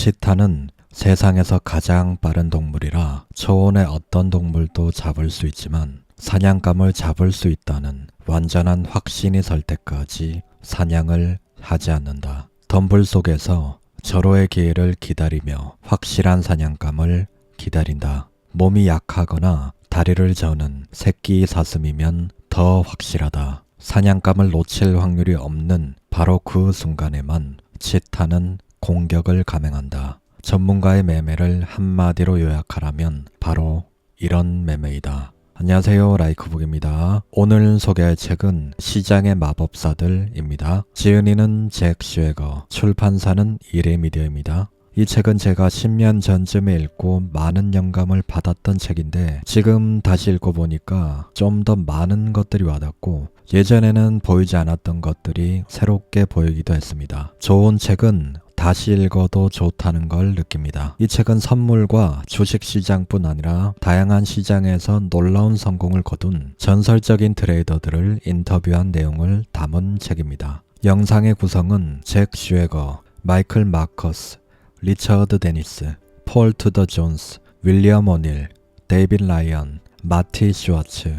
치타는 세상에서 가장 빠른 동물이라 초원의 어떤 동물도 잡을 수 있지만 사냥감을 잡을 수 있다는 완전한 확신이 설 때까지 사냥을 하지 않는다. 덤불 속에서 절호의 기회를 기다리며 확실한 사냥감을 기다린다. 몸이 약하거나 다리를 저는 새끼 사슴이면 더 확실하다. 사냥감을 놓칠 확률이 없는 바로 그 순간에만 치타는 공격을 감행한다. 전문가의 매매를 한마디로 요약하라면 바로 이런 매매이다. 안녕하세요, 라이크북입니다. 오늘 소개할 책은 시장의 마법사들입니다. 지은이는 잭 슈에거, 출판사는 이레미디어입니다. 이 책은 제가 10년 전쯤에 읽고 많은 영감을 받았던 책인데 지금 다시 읽어보니까 좀 더 많은 것들이 와닿고 예전에는 보이지 않았던 것들이 새롭게 보이기도 했습니다. 좋은 책은 다시 읽어도 좋다는 걸 느낍니다. 이 책은 선물과 주식시장뿐 아니라 다양한 시장에서 놀라운 성공을 거둔 전설적인 트레이더들을 인터뷰한 내용을 담은 책입니다. 영상의 구성은 잭 슈에거, 마이클 마커스, 리처드 데니스, 폴 투더 존스, 윌리엄 오닐, 데이빗 라이언, 마티 슈와츠,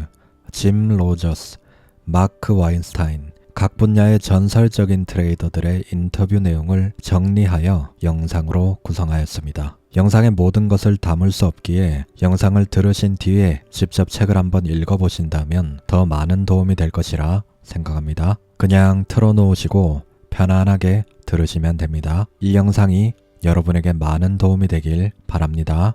짐 로저스, 마크 와인스타인, 각 분야의 전설적인 트레이더들의 인터뷰 내용을 정리하여 영상으로 구성하였습니다. 영상의 모든 것을 담을 수 없기에 영상을 들으신 뒤에 직접 책을 한번 읽어보신다면 더 많은 도움이 될 것이라 생각합니다. 그냥 틀어놓으시고 편안하게 들으시면 됩니다. 이 영상이 여러분에게 많은 도움이 되길 바랍니다.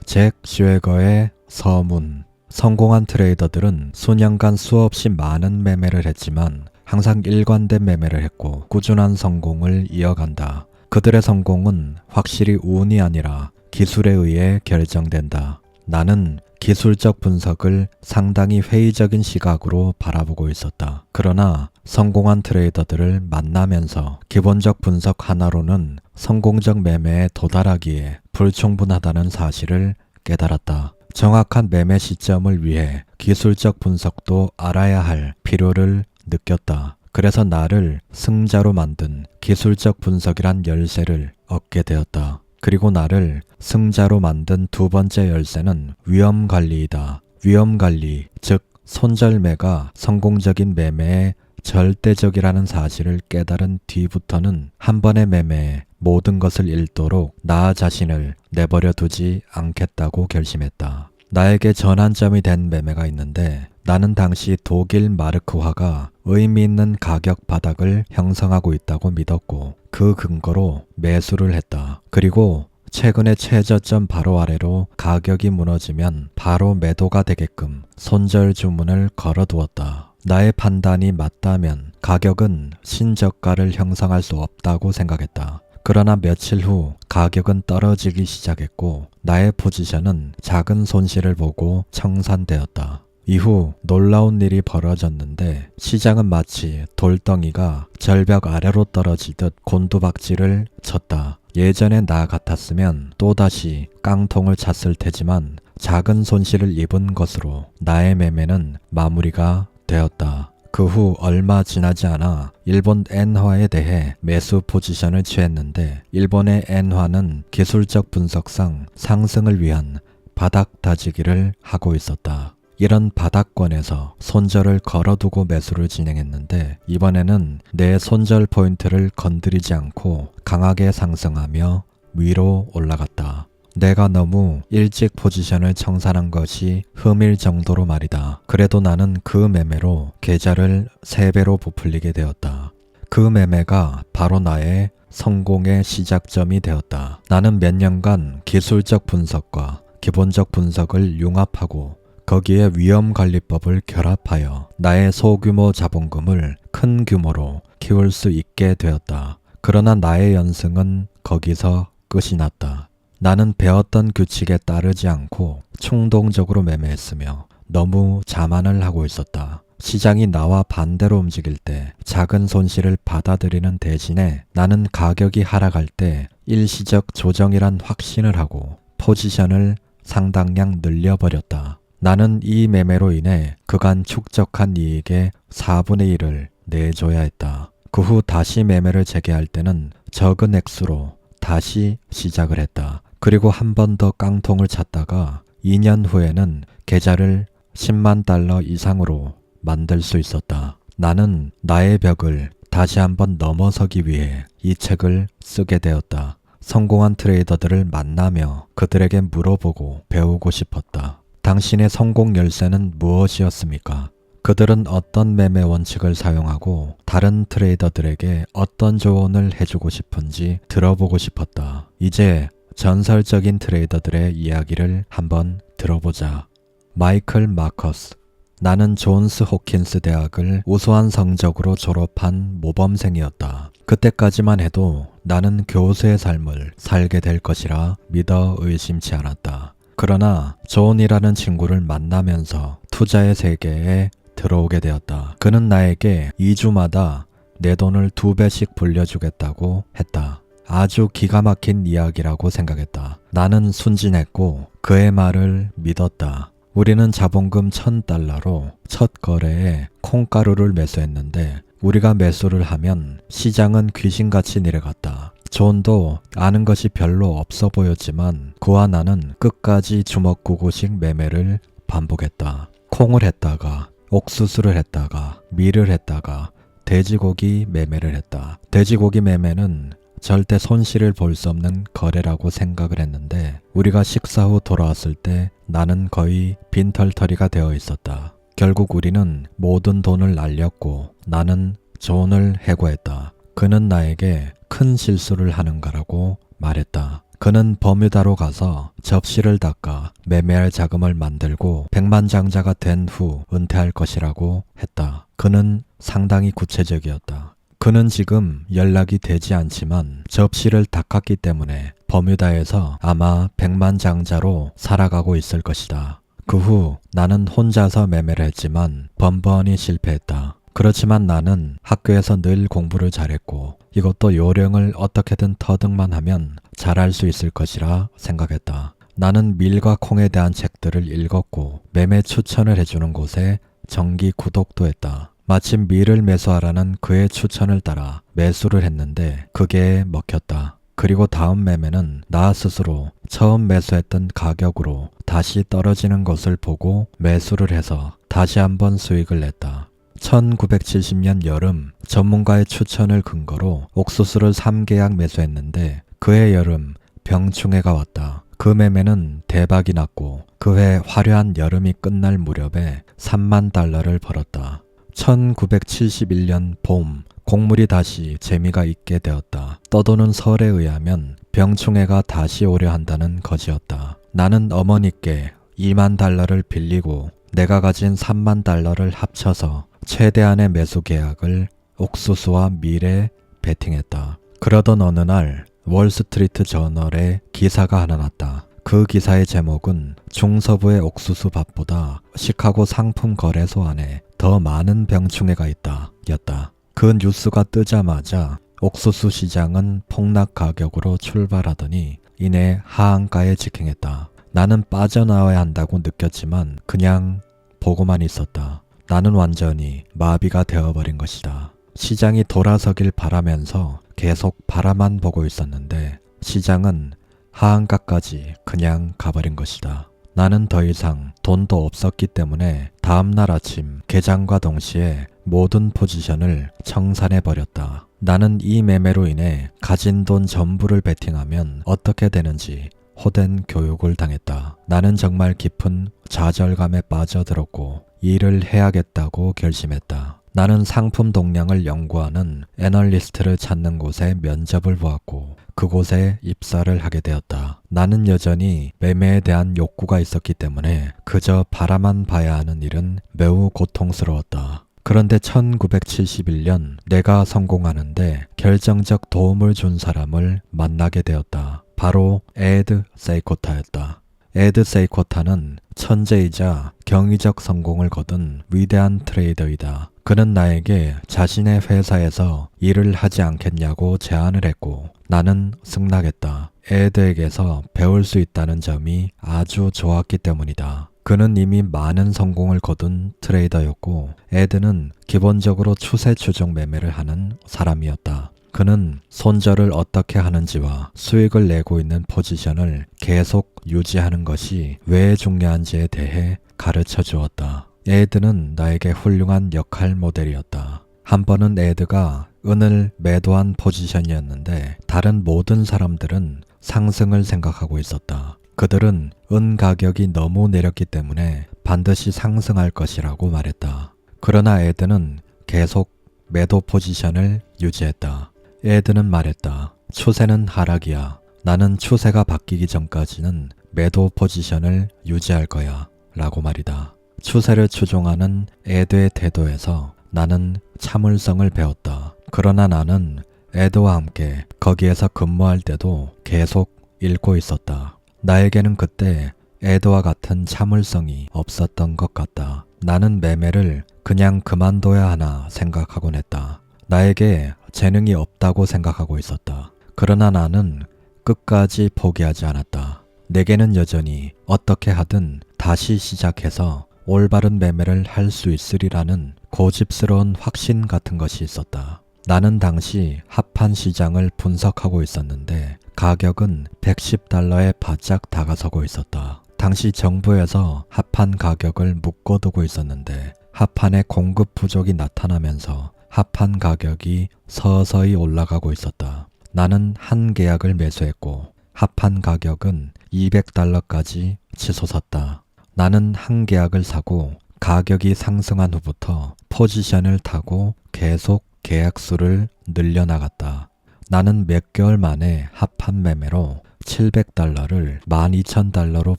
잭 슈에거의 서문. 성공한 트레이더들은 수년간 수없이 많은 매매를 했지만 항상 일관된 매매를 했고 꾸준한 성공을 이어간다. 그들의 성공은 확실히 운이 아니라 기술에 의해 결정된다. 나는 기술적 분석을 상당히 회의적인 시각으로 바라보고 있었다. 그러나 성공한 트레이더들을 만나면서 기본적 분석 하나로는 성공적 매매에 도달하기에 불충분하다는 사실을 깨달았다. 정확한 매매 시점을 위해 기술적 분석도 알아야 할 필요를 느꼈다. 그래서 나를 승자로 만든 기술적 분석이란 열쇠를 얻게 되었다. 그리고 나를 승자로 만든 두 번째 열쇠는 위험관리이다. 위험관리, 즉 손절매가 성공적인 매매의 절대적이라는 사실을 깨달은 뒤부터는 한 번의 매매에 모든 것을 잃도록 나 자신을 내버려 두지 않겠다고 결심했다. 나에게 전환점이 된 매매가 있는데 나는 당시 독일 마르크화가 의미 있는 가격 바닥을 형성하고 있다고 믿었고 그 근거로 매수를 했다. 그리고 최근의 최저점 바로 아래로 가격이 무너지면 바로 매도가 되게끔 손절 주문을 걸어두었다. 나의 판단이 맞다면 가격은 신저가를 형성할 수 없다고 생각했다. 그러나 며칠 후 가격은 떨어지기 시작했고 나의 포지션은 작은 손실을 보고 청산되었다. 이후 놀라운 일이 벌어졌는데 시장은 마치 돌덩이가 절벽 아래로 떨어지듯 곤두박질을 쳤다. 예전의 나 같았으면 또다시 깡통을 찼을 테지만 작은 손실을 입은 것으로 나의 매매는 마무리가 되었다. 그 후 얼마 지나지 않아 일본 엔화에 대해 매수 포지션을 취했는데 일본의 엔화는 기술적 분석상 상승을 위한 바닥 다지기를 하고 있었다. 이런 바닥권에서 손절을 걸어두고 매수를 진행했는데 이번에는 내 손절 포인트를 건드리지 않고 강하게 상승하며 위로 올라갔다. 내가 너무 일찍 포지션을 청산한 것이 흠일 정도로 말이다. 그래도 나는 그 매매로 계좌를 3배로 부풀리게 되었다. 그 매매가 바로 나의 성공의 시작점이 되었다. 나는 몇 년간 기술적 분석과 기본적 분석을 융합하고 거기에 위험관리법을 결합하여 나의 소규모 자본금을 큰 규모로 키울 수 있게 되었다. 그러나 나의 연승은 거기서 끝이 났다. 나는 배웠던 규칙에 따르지 않고 충동적으로 매매했으며 너무 자만을 하고 있었다. 시장이 나와 반대로 움직일 때 작은 손실을 받아들이는 대신에 나는 가격이 하락할 때 일시적 조정이란 확신을 하고 포지션을 상당량 늘려버렸다. 나는 이 매매로 인해 그간 축적한 이익의 4분의 1을 내줘야 했다. 그 후 다시 매매를 재개할 때는 적은 액수로 다시 시작을 했다. 그리고 한 번 더 깡통을 찼다가 2년 후에는 계좌를 10만 달러 이상으로 만들 수 있었다. 나는 나의 벽을 다시 한번 넘어서기 위해 이 책을 쓰게 되었다. 성공한 트레이더들을 만나며 그들에게 물어보고 배우고 싶었다. 당신의 성공 열쇠는 무엇이었습니까? 그들은 어떤 매매 원칙을 사용하고 다른 트레이더들에게 어떤 조언을 해주고 싶은지 들어보고 싶었다. 이제 전설적인 트레이더들의 이야기를 한번 들어보자. 마이클 마커스. 나는 존스 호킨스 대학을 우수한 성적으로 졸업한 모범생이었다. 그때까지만 해도 나는 교수의 삶을 살게 될 것이라 믿어 의심치 않았다. 그러나 존이라는 친구를 만나면서 투자의 세계에 들어오게 되었다. 그는 나에게 2주마다 내 돈을 2배씩 불려주겠다고 했다. 아주 기가 막힌 이야기라고 생각했다. 나는 순진했고 그의 말을 믿었다. 우리는 자본금 1,000달러로 첫 거래에 콩가루를 매수했는데 우리가 매수를 하면 시장은 귀신같이 내려갔다. 존도 아는 것이 별로 없어 보였지만 그와 나는 끝까지 주먹구구식 매매를 반복했다. 콩을 했다가 옥수수를 했다가 밀을 했다가 돼지고기 매매를 했다. 돼지고기 매매는 절대 손실을 볼 수 없는 거래라고 생각을 했는데 우리가 식사 후 돌아왔을 때 나는 거의 빈털터리가 되어 있었다. 결국 우리는 모든 돈을 날렸고 나는 존을 해고했다. 그는 나에게 큰 실수를 하는 거라고 말했다. 그는 버뮤다로 가서 접시를 닦아 매매할 자금을 만들고 백만장자가 된 후 은퇴할 것이라고 했다. 그는 상당히 구체적이었다. 그는 지금 연락이 되지 않지만 접시를 닦았기 때문에 버뮤다에서 아마 백만장자로 살아가고 있을 것이다. 그 후 나는 혼자서 매매를 했지만 번번이 실패했다. 그렇지만 나는 학교에서 늘 공부를 잘했고 이것도 요령을 어떻게든 터득만 하면 잘할 수 있을 것이라 생각했다. 나는 밀과 콩에 대한 책들을 읽었고 매매 추천을 해주는 곳에 정기 구독도 했다. 마침 밀을 매수하라는 그의 추천을 따라 매수를 했는데 그게 먹혔다. 그리고 다음 매매는 나 스스로 처음 매수했던 가격으로 다시 떨어지는 것을 보고 매수를 해서 다시 한번 수익을 냈다. 1970년 여름 전문가의 추천을 근거로 옥수수를 3계약 매수했는데 그해 여름 병충해가 왔다. 그 매매는 대박이 났고 그해 화려한 여름이 끝날 무렵에 3만 달러를 벌었다. 1971년 봄 곡물이 다시 재미가 있게 되었다. 떠도는 설에 의하면 병충해가 다시 오려 한다는 거지였다. 나는 어머니께 2만 달러를 빌리고 내가 가진 3만 달러를 합쳐서 최대한의 매수 계약을 옥수수와 밀에 베팅했다. 그러던 어느 날 월스트리트 저널에 기사가 하나 났다. 그 기사의 제목은 중서부의 옥수수 밭보다 시카고 상품 거래소 안에 더 많은 병충해가 있다 였다. 그 뉴스가 뜨자마자 옥수수 시장은 폭락 가격으로 출발하더니 이내 하한가에 직행했다. 나는 빠져나와야 한다고 느꼈지만 그냥 보고만 있었다. 나는 완전히 마비가 되어버린 것이다. 시장이 돌아서길 바라면서 계속 바라만 보고 있었는데 시장은 하한가까지 그냥 가버린 것이다. 나는 더 이상 돈도 없었기 때문에 다음날 아침 개장과 동시에 모든 포지션을 청산해버렸다. 나는 이 매매로 인해 가진 돈 전부를 베팅하면 어떻게 되는지 호된 교육을 당했다. 나는 정말 깊은 좌절감에 빠져들었고 일을 해야겠다고 결심했다. 나는 상품 동향을 연구하는 애널리스트를 찾는 곳에 면접을 보았고 그곳에 입사를 하게 되었다. 나는 여전히 매매에 대한 욕구가 있었기 때문에 그저 바라만 봐야 하는 일은 매우 고통스러웠다. 그런데 1971년 내가 성공하는데 결정적 도움을 준 사람을 만나게 되었다. 바로 에드 세이코타였다. 에드 세이코타는 천재이자 경이적 성공을 거둔 위대한 트레이더이다. 그는 나에게 자신의 회사에서 일을 하지 않겠냐고 제안을 했고 나는 승낙했다. 에드에게서 배울 수 있다는 점이 아주 좋았기 때문이다. 그는 이미 많은 성공을 거둔 트레이더였고 에드는 기본적으로 추세 추종 매매를 하는 사람이었다. 그는 손절을 어떻게 하는지와 수익을 내고 있는 포지션을 계속 유지하는 것이 왜 중요한지에 대해 가르쳐 주었다. 에드는 나에게 훌륭한 역할 모델이었다. 한 번은 에드가 은을 매도한 포지션이었는데 다른 모든 사람들은 상승을 생각하고 있었다. 그들은 은 가격이 너무 내렸기 때문에 반드시 상승할 것이라고 말했다. 그러나 에드는 계속 매도 포지션을 유지했다. 에드는 말했다. 추세는 하락이야. 나는 추세가 바뀌기 전까지는 매도 포지션을 유지할 거야. 라고 말이다. 추세를 추종하는 에드의 태도에서 나는 참을성을 배웠다. 그러나 나는 에드와 함께 거기에서 근무할 때도 계속 읽고 있었다. 나에게는 그때 에드와 같은 참을성이 없었던 것 같다. 나는 매매를 그냥 그만둬야 하나 생각하곤 했다. 나에게 재능이 없다고 생각하고 있었다. 그러나 나는 끝까지 포기하지 않았다. 내게는 여전히 어떻게 하든 다시 시작해서 올바른 매매를 할 수 있으리라는 고집스러운 확신 같은 것이 있었다. 나는 당시 합판 시장을 분석하고 있었는데 가격은 $110에 바짝 다가서고 있었다. 당시 정부에서 합판 가격을 묶어두고 있었는데 합판의 공급 부족이 나타나면서 합판 가격이 서서히 올라가고 있었다. 나는 한 계약을 매수했고 합판 가격은 $200까지 치솟았다. 나는 한 계약을 사고 가격이 상승한 후부터 포지션을 타고 계속 계약수를 늘려나갔다. 나는 몇 개월 만에 합판 매매로 $700를 $12,000로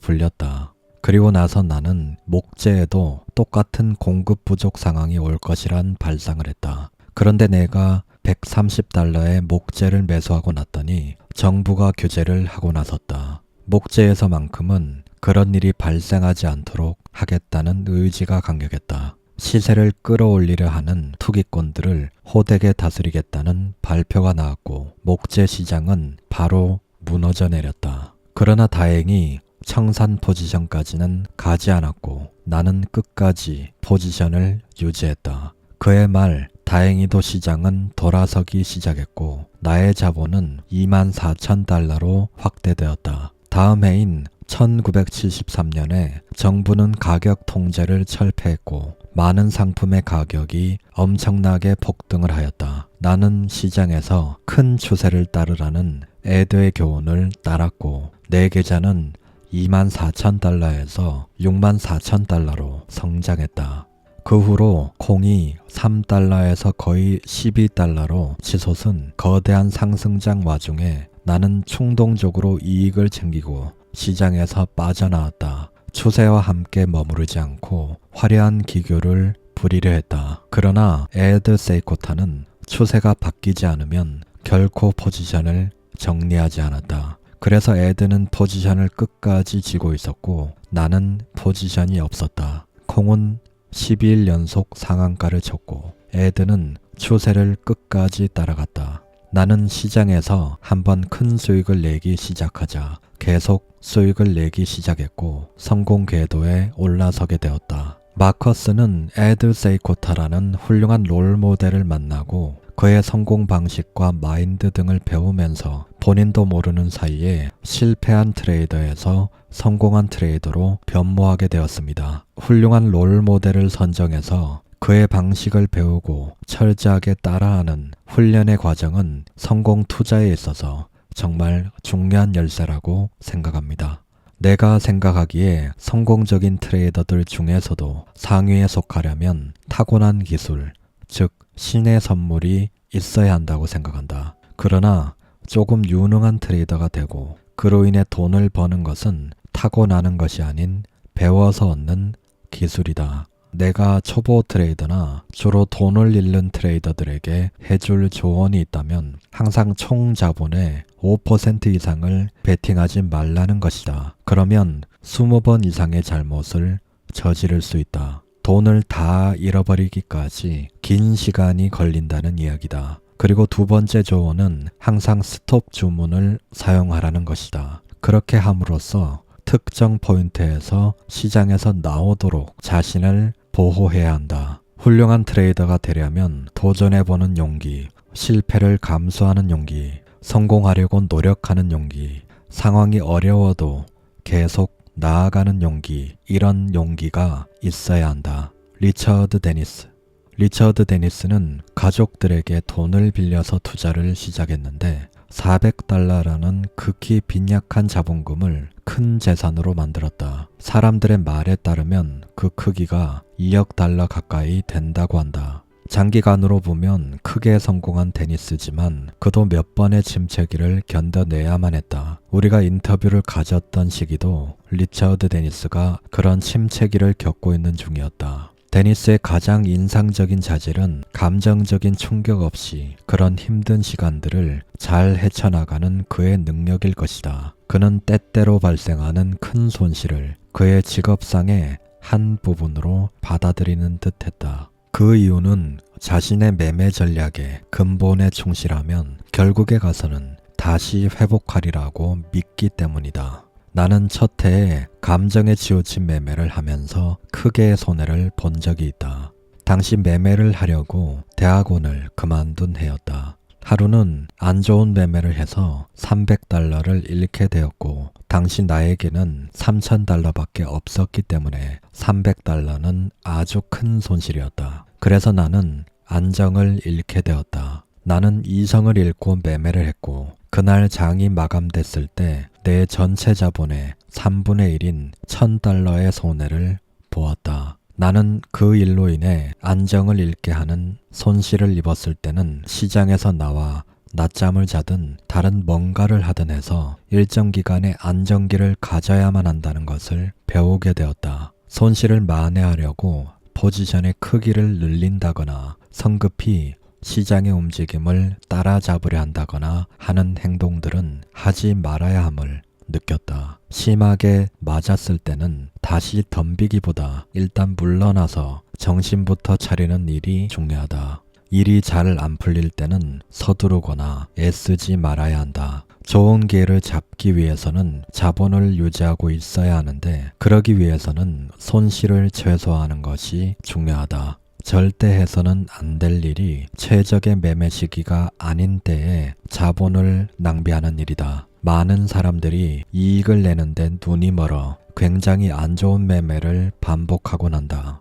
불렸다. 그리고 나서 나는 목재에도 똑같은 공급 부족 상황이 올 것이란 발상을 했다. 그런데 내가 $130에 목재를 매수하고 났더니 정부가 규제를 하고 나섰다. 목재에서만큼은 그런 일이 발생하지 않도록 하겠다는 의지가 강력했다. 시세를 끌어올리려 하는 투기꾼들을 호되게 다스리겠다는 발표가 나왔고 목재 시장은 바로 무너져 내렸다. 그러나 다행히 청산 포지션까지는 가지 않았고 나는 끝까지 포지션을 유지했다. 그의 말 다행히도 시장은 돌아서기 시작했고 나의 자본은 $24,000로 확대되었다. 다음 해인 1973년에 정부는 가격 통제를 철폐했고 많은 상품의 가격이 엄청나게 폭등을 하였다. 나는 시장에서 큰 추세를 따르라는 에드의 교훈을 따랐고 내 계좌는 $24,000에서 $64,000로 성장했다. 그 후로 콩이 $3에서 거의 $12로 치솟은 거대한 상승장 와중에 나는 충동적으로 이익을 챙기고 시장에서 빠져나왔다. 추세와 함께 머무르지 않고 화려한 기교를 부리려 했다. 그러나 에드 세이코타는 추세가 바뀌지 않으면 결코 포지션을 정리하지 않았다. 그래서 에드는 포지션을 끝까지 쥐고 있었고 나는 포지션이 없었다. 콩은 12일 연속 상한가를 쳤고 에드는 추세를 끝까지 따라갔다. 나는 시장에서 한번 큰 수익을 내기 시작하자 계속 수익을 내기 시작했고 성공 궤도에 올라서게 되었다. 마커스는 에드 세이코타라는 훌륭한 롤모델을 만나고 그의 성공 방식과 마인드 등을 배우면서 본인도 모르는 사이에 실패한 트레이더에서 성공한 트레이더로 변모하게 되었습니다. 훌륭한 롤모델을 선정해서 그의 방식을 배우고 철저하게 따라하는 훈련의 과정은 성공 투자에 있어서 정말 중요한 열쇠라고 생각합니다. 내가 생각하기에 성공적인 트레이더들 중에서도 상위에 속하려면 타고난 기술, 즉 신의 선물이 있어야 한다고 생각한다. 그러나 조금 유능한 트레이더가 되고 그로 인해 돈을 버는 것은 타고나는 것이 아닌 배워서 얻는 기술이다. 내가 초보 트레이더나 주로 돈을 잃는 트레이더들에게 해줄 조언이 있다면 항상 총 자본의 5% 이상을 베팅하지 말라는 것이다. 그러면 20번 이상의 잘못을 저지를 수 있다. 돈을 다 잃어버리기까지 긴 시간이 걸린다는 이야기다. 그리고 두 번째 조언은 항상 스톱 주문을 사용하라는 것이다. 그렇게 함으로써 특정 포인트에서 시장에서 나오도록 자신을 보호해야 한다. 훌륭한 트레이더가 되려면 도전해보는 용기, 실패를 감수하는 용기, 성공하려고 노력하는 용기, 상황이 어려워도 계속 나아가는 용기, 이런 용기가 있어야 한다. 리처드 데니스. 리처드 데니스는 가족들에게 돈을 빌려서 투자를 시작했는데 $400라는 극히 빈약한 자본금을 큰 재산으로 만들었다. 사람들의 말에 따르면 그 크기가 $2억 가까이 된다고 한다. 장기간으로 보면 크게 성공한 데니스지만 그도 몇 번의 침체기를 견뎌내야만 했다. 우리가 인터뷰를 가졌던 시기도 리처드 데니스가 그런 침체기를 겪고 있는 중이었다. 데니스의 가장 인상적인 자질은 감정적인 충격 없이 그런 힘든 시간들을 잘 헤쳐나가는 그의 능력일 것이다. 그는 때때로 발생하는 큰 손실을 그의 직업상의 한 부분으로 받아들이는 듯 했다. 그 이유는 자신의 매매 전략에 근본에 충실하면 결국에 가서는 다시 회복하리라고 믿기 때문이다. 나는 첫 해에 감정에 치우친 매매를 하면서 크게 손해를 본 적이 있다. 당시 매매를 하려고 대학원을 그만둔 해였다. 하루는 안 좋은 매매를 해서 $300를 잃게 되었고 당시 나에게는 $3,000밖에 없었기 때문에 $300는 아주 큰 손실이었다. 그래서 나는 안정을 잃게 되었다. 나는 이성을 잃고 매매를 했고 그날 장이 마감됐을 때 내 전체 자본의 3분의 1인 $1,000의 손해를 보았다. 나는 그 일로 인해 안정을 잃게 하는 손실을 입었을 때는 시장에서 나와 낮잠을 자든 다른 뭔가를 하든 해서 일정 기간의 안정기를 가져야만 한다는 것을 배우게 되었다. 손실을 만회하려고 포지션의 크기를 늘린다거나 성급히 시장의 움직임을 따라잡으려 한다거나 하는 행동들은 하지 말아야 함을 느꼈다. 심하게 맞았을 때는 다시 덤비기보다 일단 물러나서 정신부터 차리는 일이 중요하다. 일이 잘 안 풀릴 때는 서두르거나 애쓰지 말아야 한다. 좋은 기회를 잡기 위해서는 자본을 유지하고 있어야 하는데 그러기 위해서는 손실을 최소화하는 것이 중요하다. 절대 해서는 안 될 일이 최적의 매매 시기가 아닌 때에 자본을 낭비하는 일이다. 많은 사람들이 이익을 내는데 눈이 멀어 굉장히 안 좋은 매매를 반복하곤 한다.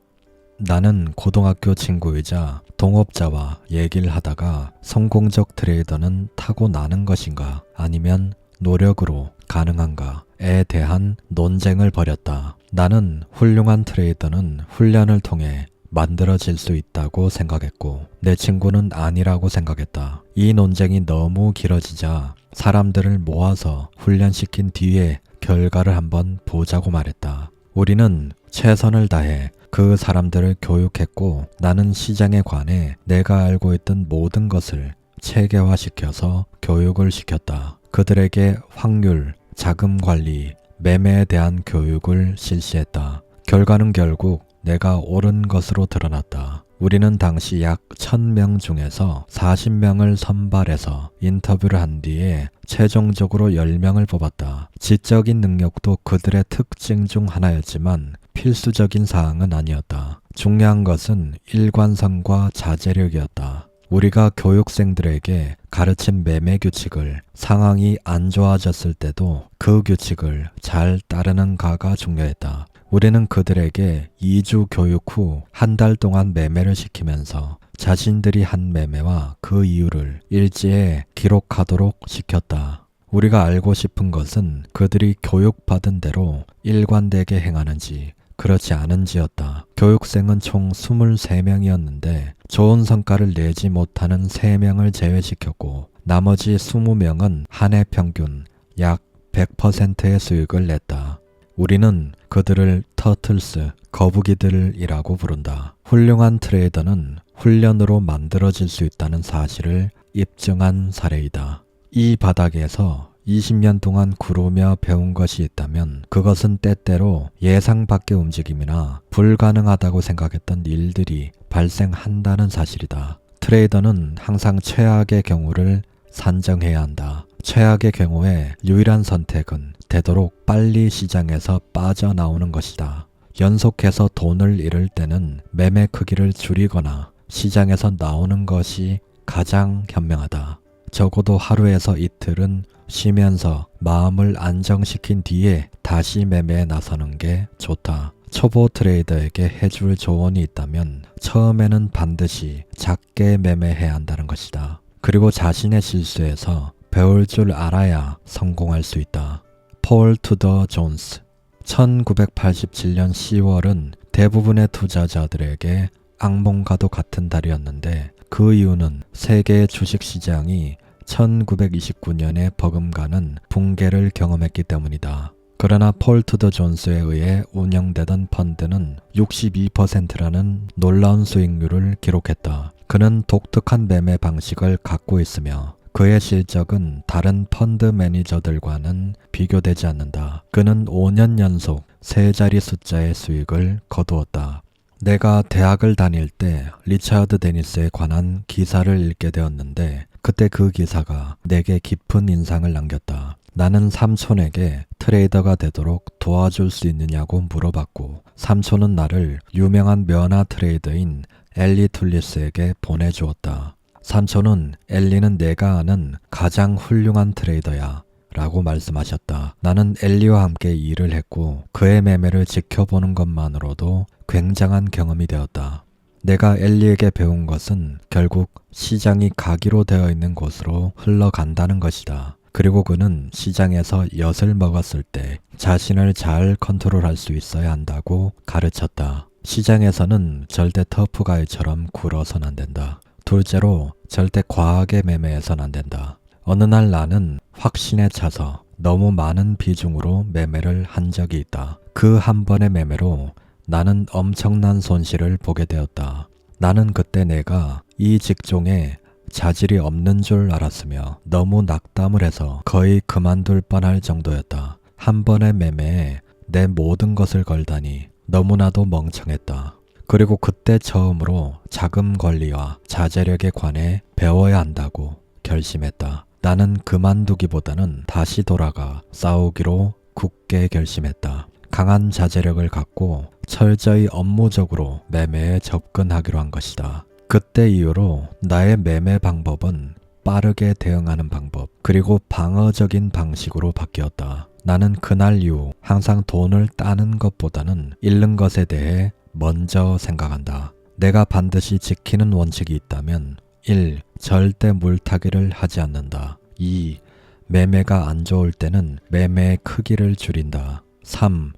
나는 고등학교 친구이자 동업자와 얘기를 하다가 성공적 트레이더는 타고나는 것인가 아니면 노력으로 가능한가에 대한 논쟁을 벌였다. 나는 훌륭한 트레이더는 훈련을 통해 만들어질 수 있다고 생각했고 내 친구는 아니라고 생각했다. 이 논쟁이 너무 길어지자 사람들을 모아서 훈련시킨 뒤에 결과를 한번 보자고 말했다. 우리는 최선을 다해 그 사람들을 교육했고 나는 시장에 관해 내가 알고 있던 모든 것을 체계화시켜서 교육을 시켰다. 그들에게 확률, 자금 관리, 매매에 대한 교육을 실시했다. 결과는 결국 내가 옳은 것으로 드러났다. 우리는 당시 약 1,000명 중에서 40명을 선발해서 인터뷰를 한 뒤에 최종적으로 10명을 뽑았다. 지적인 능력도 그들의 특징 중 하나였지만 필수적인 사항은 아니었다. 중요한 것은 일관성과 자제력이었다. 우리가 교육생들에게 가르친 매매 규칙을 상황이 안 좋아졌을 때도 그 규칙을 잘 따르는가가 중요했다. 우리는 그들에게 2주 교육 후 한 달 동안 매매를 시키면서 자신들이 한 매매와 그 이유를 일지에 기록하도록 시켰다. 우리가 알고 싶은 것은 그들이 교육받은 대로 일관되게 행하는지 그렇지 않은지였다. 교육생은 총 23명이었는데 좋은 성과를 내지 못하는 3명을 제외시켰고 나머지 20명은 한 해 평균 약 100%의 수익을 냈다. 우리는 그들을 터틀스, 거북이들이라고 부른다. 훌륭한 트레이더는 훈련으로 만들어질 수 있다는 사실을 입증한 사례이다. 이 바닥에서 20년 동안 구르며 배운 것이 있다면 그것은 때때로 예상 밖의 움직임이나 불가능하다고 생각했던 일들이 발생한다는 사실이다. 트레이더는 항상 최악의 경우를 산정해야 한다. 최악의 경우에 유일한 선택은 되도록 빨리 시장에서 빠져나오는 것이다. 연속해서 돈을 잃을 때는 매매 크기를 줄이거나 시장에서 나오는 것이 가장 현명하다. 적어도 하루에서 이틀은 쉬면서 마음을 안정시킨 뒤에 다시 매매에 나서는 게 좋다. 초보 트레이더에게 해줄 조언이 있다면 처음에는 반드시 작게 매매해야 한다는 것이다. 그리고 자신의 실수에서 배울 줄 알아야 성공할 수 있다. 폴 투더 존스. 1987년 10월은 대부분의 투자자들에게 악몽과도 같은 달이었는데 그 이유는 세계 주식시장이 1929년에 버금가는 붕괴를 경험했기 때문이다. 그러나 폴 투더 존스에 의해 운영되던 펀드는 62%라는 놀라운 수익률을 기록했다. 그는 독특한 매매 방식을 갖고 있으며 그의 실적은 다른 펀드 매니저들과는 비교되지 않는다. 그는 5년 연속 세 자리 숫자의 수익을 거두었다. 내가 대학을 다닐 때 리차드 데니스에 관한 기사를 읽게 되었는데 그때 그 기사가 내게 깊은 인상을 남겼다. 나는 삼촌에게 트레이더가 되도록 도와줄 수 있느냐고 물어봤고 삼촌은 나를 유명한 면화 트레이더인 엘리 툴리스에게 보내주었다. 삼촌은 엘리는 내가 아는 가장 훌륭한 트레이더야 라고 말씀하셨다. 나는 엘리와 함께 일을 했고 그의 매매를 지켜보는 것만으로도 굉장한 경험이 되었다. 내가 엘리에게 배운 것은 결국 시장이 가기로 되어 있는 곳으로 흘러간다는 것이다. 그리고 그는 시장에서 엿을 먹었을 때 자신을 잘 컨트롤할 수 있어야 한다고 가르쳤다. 시장에서는 절대 터프가이처럼 굴어선 안 된다. 둘째로 절대 과하게 매매해선 안 된다. 어느 날 나는 확신에 차서 너무 많은 비중으로 매매를 한 적이 있다. 그 한 번의 매매로 나는 엄청난 손실을 보게 되었다. 나는 그때 내가 이 직종에 자질이 없는 줄 알았으며 너무 낙담을 해서 거의 그만둘 뻔할 정도였다. 한 번의 매매에 내 모든 것을 걸다니 너무나도 멍청했다. 그리고 그때 처음으로 자금 관리와 자제력에 관해 배워야 한다고 결심했다. 나는 그만두기보다는 다시 돌아가 싸우기로 굳게 결심했다. 강한 자제력을 갖고 철저히 업무적으로 매매에 접근하기로 한 것이다. 그때 이후로 나의 매매 방법은 빠르게 대응하는 방법, 그리고 방어적인 방식으로 바뀌었다. 나는 그날 이후 항상 돈을 따는 것보다는 잃는 것에 대해 먼저 생각한다. 내가 반드시 지키는 원칙이 있다면 1. 절대 물타기를 하지 않는다. 2. 매매가 안 좋을 때는 매매의 크기를 줄인다. 3.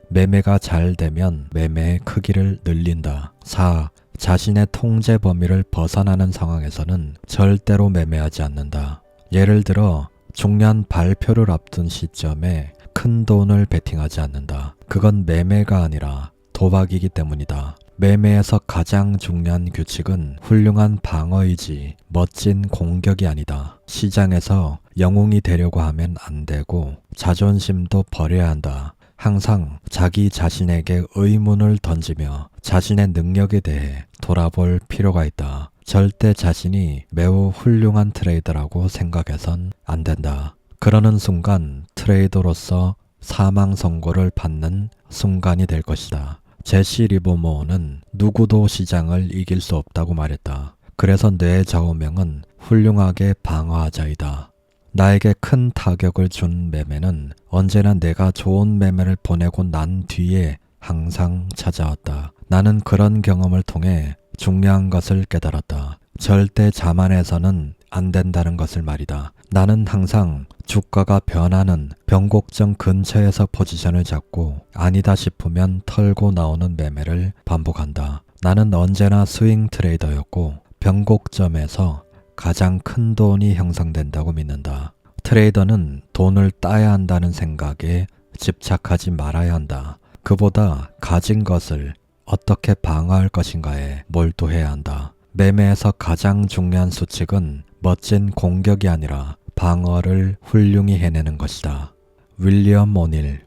매매가 잘 되면 매매의 크기를 늘린다. 4. 자신의 통제 범위를 벗어나는 상황에서는 절대로 매매하지 않는다. 예를 들어 중요한 발표를 앞둔 시점에 큰 돈을 베팅하지 않는다. 그건 매매가 아니라 도박이기 때문이다. 매매에서 가장 중요한 규칙은 훌륭한 방어이지 멋진 공격이 아니다. 시장에서 영웅이 되려고 하면 안 되고 자존심도 버려야 한다. 항상 자기 자신에게 의문을 던지며 자신의 능력에 대해 돌아볼 필요가 있다. 절대 자신이 매우 훌륭한 트레이더라고 생각해선 안 된다. 그러는 순간 트레이더로서 사망 선고를 받는 순간이 될 것이다. 제시 리버모어는 누구도 시장을 이길 수 없다고 말했다. 그래서 내 좌우명은 훌륭하게 방어하자이다. 나에게 큰 타격을 준 매매는 언제나 내가 좋은 매매를 보내고 난 뒤에 항상 찾아왔다. 나는 그런 경험을 통해 중요한 것을 깨달았다. 절대 자만해서는 안 된다는 것을 말이다. 나는 항상 주가가 변하는 변곡점 근처에서 포지션을 잡고 아니다 싶으면 털고 나오는 매매를 반복한다. 나는 언제나 스윙 트레이더였고 변곡점에서 가장 큰 돈이 형성된다고 믿는다. 트레이더는 돈을 따야 한다는 생각에 집착하지 말아야 한다. 그보다 가진 것을 어떻게 방어할 것인가에 몰두해야 한다. 매매에서 가장 중요한 수칙은 멋진 공격이 아니라 방어를 훌륭히 해내는 것이다. 윌리엄 오닐.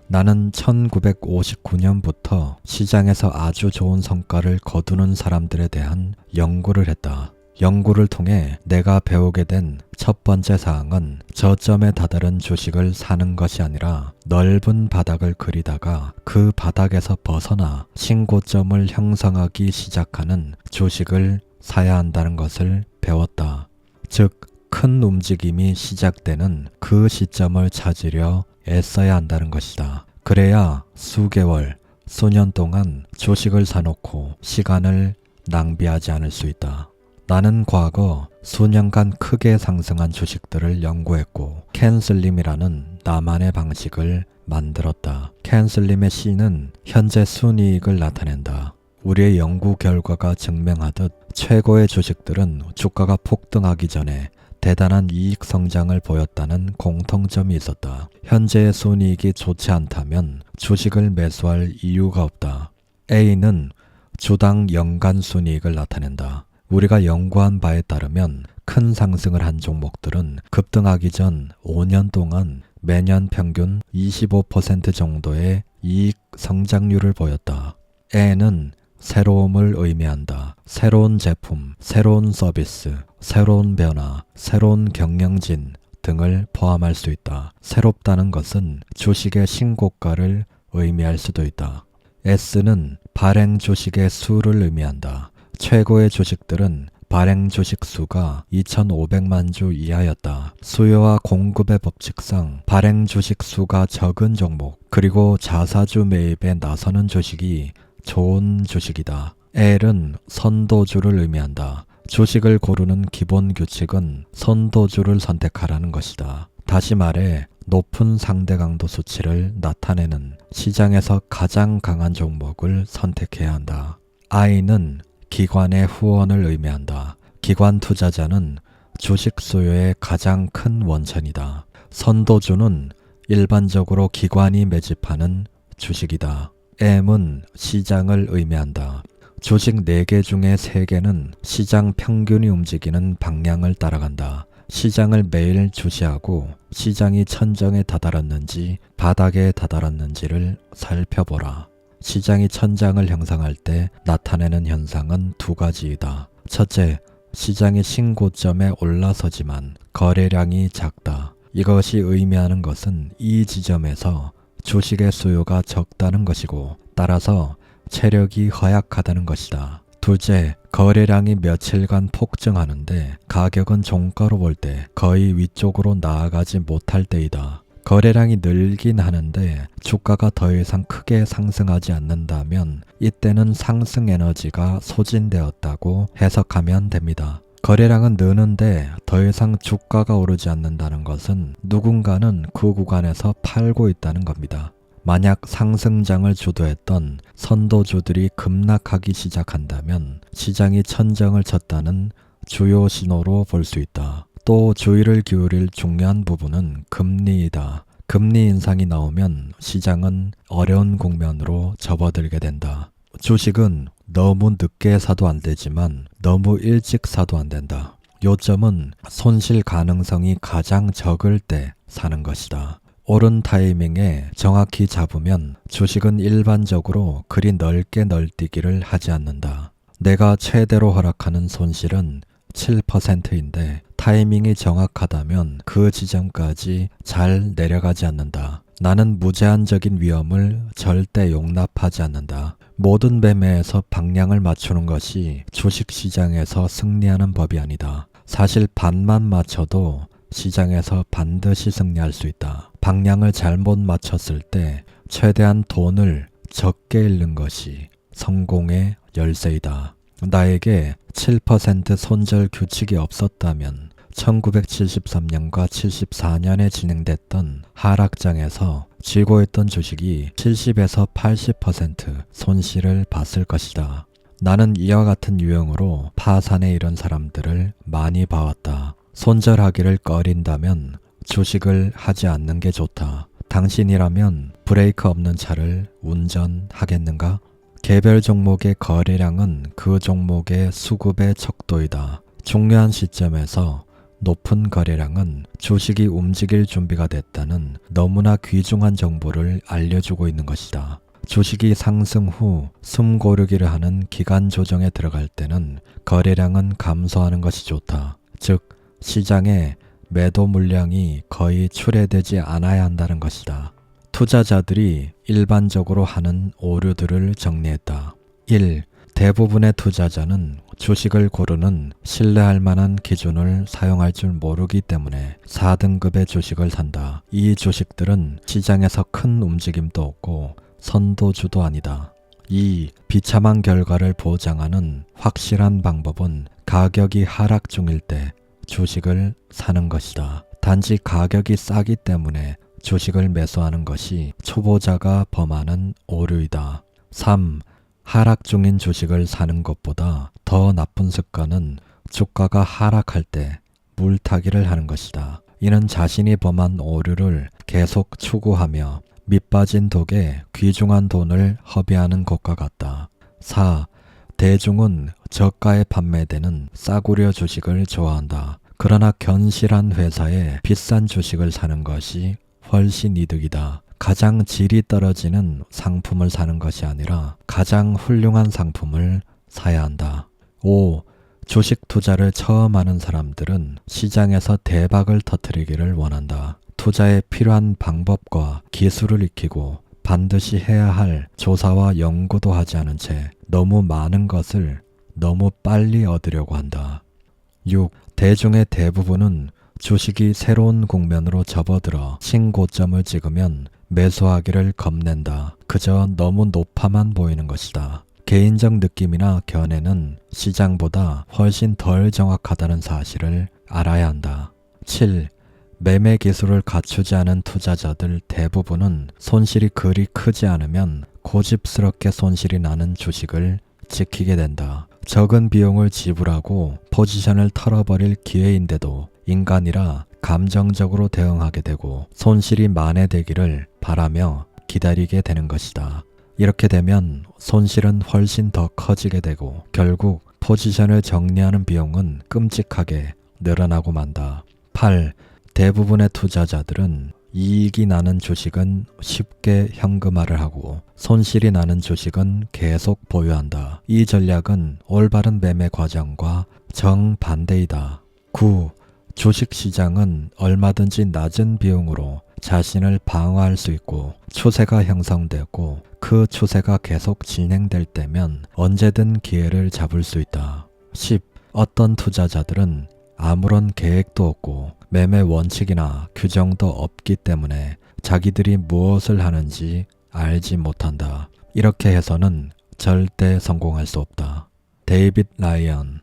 나는 1959년부터 시장에서 아주 좋은 성과를 거두는 사람들에 대한 연구를 했다. 연구를 통해 내가 배우게 된 첫 번째 사항은 저점에 다다른 주식을 사는 것이 아니라 넓은 바닥을 그리다가 그 바닥에서 벗어나 신고점을 형성하기 시작하는 주식을 사야 한다는 것을 배웠다. 즉, 큰 움직임이 시작되는 그 시점을 찾으려 애써야 한다는 것이다. 그래야 수개월, 수년 동안 주식을 사놓고 시간을 낭비하지 않을 수 있다. 나는 과거 수년간 크게 상승한 주식들을 연구했고 캔슬림이라는 나만의 방식을 만들었다. 캔슬림의 C는 현재 순이익을 나타낸다. 우리의 연구 결과가 증명하듯 최고의 주식들은 주가가 폭등하기 전에 대단한 이익 성장을 보였다는 공통점이 있었다. 현재의 순이익이 좋지 않다면 주식을 매수할 이유가 없다. A는 주당 연간 순이익을 나타낸다. 우리가 연구한 바에 따르면 큰 상승을 한 종목들은 급등하기 전 5년 동안 매년 평균 25% 정도의 이익 성장률을 보였다. N은 새로움을 의미한다. 새로운 제품, 새로운 서비스, 새로운 변화, 새로운 경영진 등을 포함할 수 있다. 새롭다는 것은 주식의 신고가를 의미할 수도 있다. S는 발행 주식의 수를 의미한다. 최고의 주식들은 발행 주식 수가 2,500만 주 이하였다. 수요와 공급의 법칙상 발행 주식 수가 적은 종목, 그리고 자사주 매입에 나서는 주식이 좋은 주식이다. L은 선도주를 의미한다. 주식을 고르는 기본 규칙은 선도주를 선택하라는 것이다. 다시 말해 높은 상대 강도 수치를 나타내는 시장에서 가장 강한 종목을 선택해야 한다. I는 기관의 후원을 의미한다. 기관 투자자는 주식 수요의 가장 큰 원천이다. 선도주는 일반적으로 기관이 매집하는 주식이다. M은 시장을 의미한다. 주식 4개 중에 3개는 시장 평균이 움직이는 방향을 따라간다. 시장을 매일 주시하고 시장이 천정에 다다랐는지 바닥에 다다랐는지를 살펴보라. 시장이 천장을 형성할 때 나타내는 현상은 2가지이다. 첫째, 시장이 신고점에 올라서지만 거래량이 작다. 이것이 의미하는 것은 이 지점에서 주식의 수요가 적다는 것이고 따라서 체력이 허약하다는 것이다. 둘째, 거래량이 며칠간 폭증하는데 가격은 종가로 볼 때 거의 위쪽으로 나아가지 못할 때이다. 거래량이 늘긴 하는데 주가가 더 이상 크게 상승하지 않는다면 이때는 상승 에너지가 소진되었다고 해석하면 됩니다. 거래량은 느는데 더 이상 주가가 오르지 않는다는 것은 누군가는 그 구간에서 팔고 있다는 겁니다. 만약 상승장을 주도했던 선도주들이 급락하기 시작한다면 시장이 천정을 쳤다는 주요 신호로 볼 수 있다. 또 주의를 기울일 중요한 부분은 금리이다. 금리 인상이 나오면 시장은 어려운 국면으로 접어들게 된다. 주식은 너무 늦게 사도 안 되지만 너무 일찍 사도 안 된다. 요점은 손실 가능성이 가장 적을 때 사는 것이다. 옳은 타이밍에 정확히 잡으면 주식은 일반적으로 그리 넓게 널뛰기를 하지 않는다. 내가 최대로 허락하는 손실은 7%인데 타이밍이 정확하다면 그 지점까지 잘 내려가지 않는다. 나는 무제한적인 위험을 절대 용납하지 않는다. 모든 매매에서 방향을 맞추는 것이 주식시장에서 승리하는 법이 아니다. 사실 반만 맞춰도 시장에서 반드시 승리할 수 있다. 방향을 잘못 맞췄을 때 최대한 돈을 적게 잃는 것이 성공의 열쇠이다. 나에게 7% 손절 규칙이 없었다면 1973년과 74년에 진행됐던 하락장에서 쥐고 있던 주식이 70에서 80% 손실을 봤을 것이다. 나는 이와 같은 유형으로 파산에 이른 사람들을 많이 봐왔다. 손절하기를 꺼린다면 주식을 하지 않는 게 좋다. 당신이라면 브레이크 없는 차를 운전하겠는가? 개별 종목의 거래량은 그 종목의 수급의 척도이다. 중요한 시점에서 높은 거래량은 주식이 움직일 준비가 됐다는 너무나 귀중한 정보를 알려주고 있는 것이다. 주식이 상승 후 숨 고르기를 하는 기간 조정에 들어갈 때는 거래량은 감소하는 것이 좋다. 즉, 시장에 매도 물량이 거의 출회되지 않아야 한다는 것이다. 투자자들이 일반적으로 하는 오류들을 정리했다. 1. 대부분의 투자자는 주식을 고르는 신뢰할 만한 기준을 사용할 줄 모르기 때문에 4등급의 주식을 산다. 이 주식들은 시장에서 큰 움직임도 없고 선도주도 아니다. 2. 비참한 결과를 보장하는 확실한 방법은 가격이 하락 중일 때 주식을 사는 것이다. 단지 가격이 싸기 때문에 주식을 매수하는 것이 초보자가 범하는 오류이다. 3. 하락 중인 주식을 사는 것보다 더 나쁜 습관은 주가가 하락할 때 물타기를 하는 것이다. 이는 자신이 범한 오류를 계속 추구하며 밑빠진 독에 귀중한 돈을 허비하는 것과 같다. 4. 대중은 저가에 판매되는 싸구려 주식을 좋아한다. 그러나 견실한 회사의 비싼 주식을 사는 것이 훨씬 이득이다. 가장 질이 떨어지는 상품을 사는 것이 아니라 가장 훌륭한 상품을 사야 한다. 5. 주식 투자를 처음 하는 사람들은 시장에서 대박을 터뜨리기를 원한다. 투자에 필요한 방법과 기술을 익히고 반드시 해야 할 조사와 연구도 하지 않은 채 너무 많은 것을 너무 빨리 얻으려고 한다. 6. 대중의 대부분은 주식이 새로운 국면으로 접어들어 신고점을 찍으면 매수하기를 겁낸다. 그저 너무 높아만 보이는 것이다. 개인적 느낌이나 견해는 시장보다 훨씬 덜 정확하다는 사실을 알아야 한다. 7. 매매 기술을 갖추지 않은 투자자들 대부분은 손실이 그리 크지 않으면 고집스럽게 손실이 나는 주식을 지키게 된다. 적은 비용을 지불하고 포지션을 털어버릴 기회인데도 인간이라 감정적으로 대응하게 되고 손실이 만회되기를 바라며 기다리게 되는 것이다. 이렇게 되면 손실은 훨씬 더 커지게 되고 결국 포지션을 정리하는 비용은 끔찍하게 늘어나고 만다. 8. 대부분의 투자자들은 이익이 나는 주식은 쉽게 현금화를 하고 손실이 나는 주식은 계속 보유한다. 이 전략은 올바른 매매 과정과 정반대이다. 9. 주식시장은 얼마든지 낮은 비용으로 자신을 방어할 수 있고 추세가 형성되고 그 추세가 계속 진행될 때면 언제든 기회를 잡을 수 있다. 10. 어떤 투자자들은 아무런 계획도 없고 매매 원칙이나 규정도 없기 때문에 자기들이 무엇을 하는지 알지 못한다. 이렇게 해서는 절대 성공할 수 없다. 데이빗 라이언.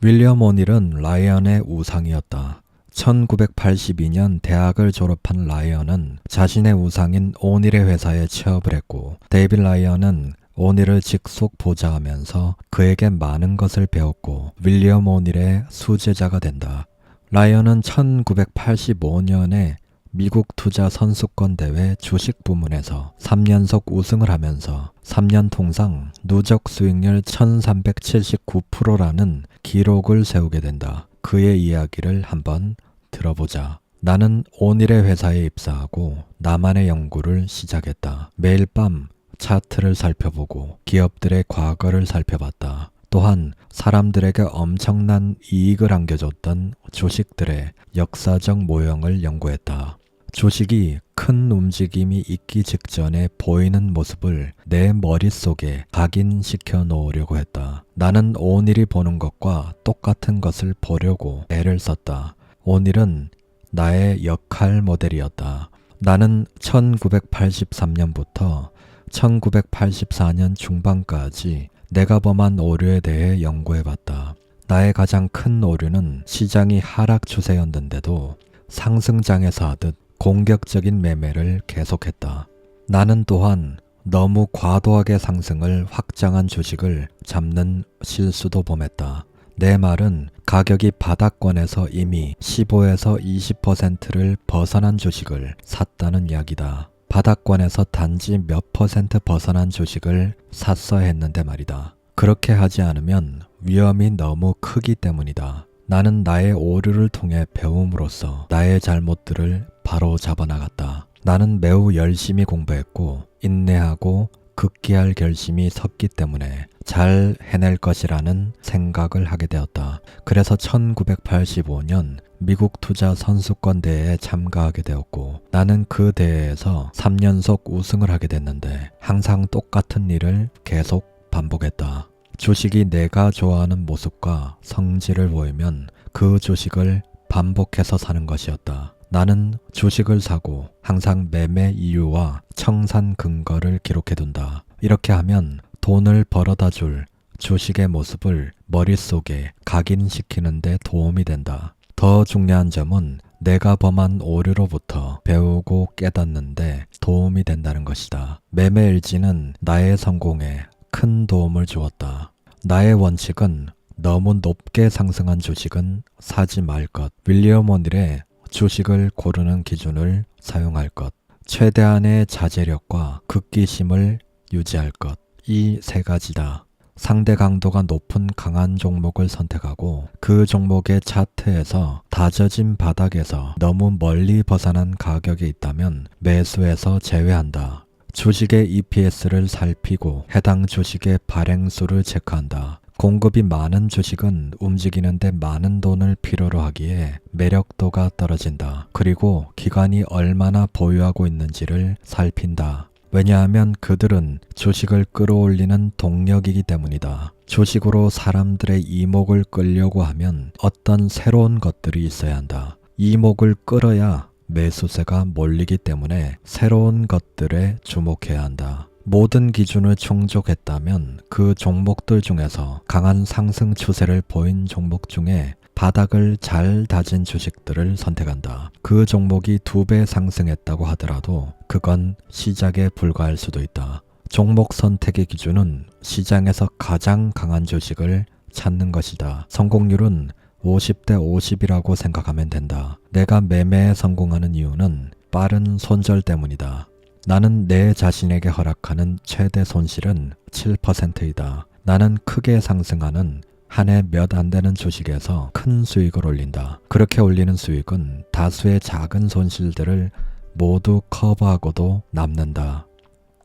윌리엄 오닐은 라이언의 우상이었다. 1982년 대학을 졸업한 라이언은 자신의 우상인 오닐의 회사에 취업을 했고 데이빗 라이언은 오닐을 직속 보좌하면서 그에게 많은 것을 배웠고 윌리엄 오닐의 수제자가 된다. 라이언은 1985년에 미국 투자 선수권 대회 주식 부문에서 3연속 우승을 하면서 3년 통상 누적 수익률 1379%라는 기록을 세우게 된다. 그의 이야기를 한번 들어보자. 나는 오닐의 회사에 입사하고 나만의 연구를 시작했다. 매일 밤 차트를 살펴보고 기업들의 과거를 살펴봤다. 또한 사람들에게 엄청난 이익을 안겨줬던 주식들의 역사적 모형을 연구했다. 주식이 큰 움직임이 있기 직전에 보이는 모습을 내 머릿속에 각인시켜 놓으려고 했다. 나는 오닐이 보는 것과 똑같은 것을 보려고 애를 썼다. 오닐은 나의 역할 모델이었다. 나는 1983년부터 1984년 중반까지 내가 범한 오류에 대해 연구해봤다. 나의 가장 큰 오류는 시장이 하락 추세였는데도 상승장에서 하듯 공격적인 매매를 계속했다. 나는 또한 너무 과도하게 상승을 확장한 주식을 잡는 실수도 범했다. 내 말은 가격이 바닥권에서 이미 15에서 20%를 벗어난 주식을 샀다는 이야기다. 바닥권에서 단지 몇 퍼센트 벗어난 주식을 샀어야 했는데 말이다. 그렇게 하지 않으면 위험이 너무 크기 때문이다. 나는 나의 오류를 통해 배움으로써 나의 잘못들을 바로 잡아나갔다. 나는 매우 열심히 공부했고 인내하고 극기할 결심이 섰기 때문에 잘 해낼 것이라는 생각을 하게 되었다. 그래서 1985년 미국 투자 선수권 대회에 참가하게 되었고 나는 그 대회에서 3연속 우승을 하게 됐는데 항상 똑같은 일을 계속 반복했다. 주식이 내가 좋아하는 모습과 성질을 보이면 그 주식을 반복해서 사는 것이었다. 나는 주식을 사고 항상 매매 이유와 청산 근거를 기록해둔다. 이렇게 하면 돈을 벌어다 줄 주식의 모습을 머릿속에 각인시키는 데 도움이 된다. 더 중요한 점은 내가 범한 오류로부터 배우고 깨닫는데 도움이 된다는 것이다. 매매일지는 나의 성공에 큰 도움을 주었다. 나의 원칙은 너무 높게 상승한 주식은 사지 말 것. 윌리엄 오닐의 주식을 고르는 기준을 사용할 것. 최대한의 자제력과 극기심을 유지할 것. 이 세 가지다. 상대 강도가 높은 강한 종목을 선택하고 그 종목의 차트에서 다져진 바닥에서 너무 멀리 벗어난 가격이 있다면 매수해서 제외한다. 주식의 EPS를 살피고 해당 주식의 발행수를 체크한다. 공급이 많은 주식은 움직이는데 많은 돈을 필요로 하기에 매력도가 떨어진다. 그리고 기관이 얼마나 보유하고 있는지를 살핀다. 왜냐하면 그들은 주식을 끌어올리는 동력이기 때문이다. 주식으로 사람들의 이목을 끌려고 하면 어떤 새로운 것들이 있어야 한다. 이목을 끌어야 매수세가 몰리기 때문에 새로운 것들에 주목해야 한다. 모든 기준을 충족했다면 그 종목들 중에서 강한 상승 추세를 보인 종목 중에 바닥을 잘 다진 주식들을 선택한다. 그 종목이 2배 상승했다고 하더라도 그건 시작에 불과할 수도 있다. 종목 선택의 기준은 시장에서 가장 강한 주식을 찾는 것이다. 성공률은 50대 50이라고 생각하면 된다. 내가 매매에 성공하는 이유는 빠른 손절 때문이다. 나는 내 자신에게 허락하는 최대 손실은 7%이다. 나는 크게 상승하는 한 해 몇 안 되는 주식에서 큰 수익을 올린다. 그렇게 올리는 수익은 다수의 작은 손실들을 모두 커버하고도 남는다.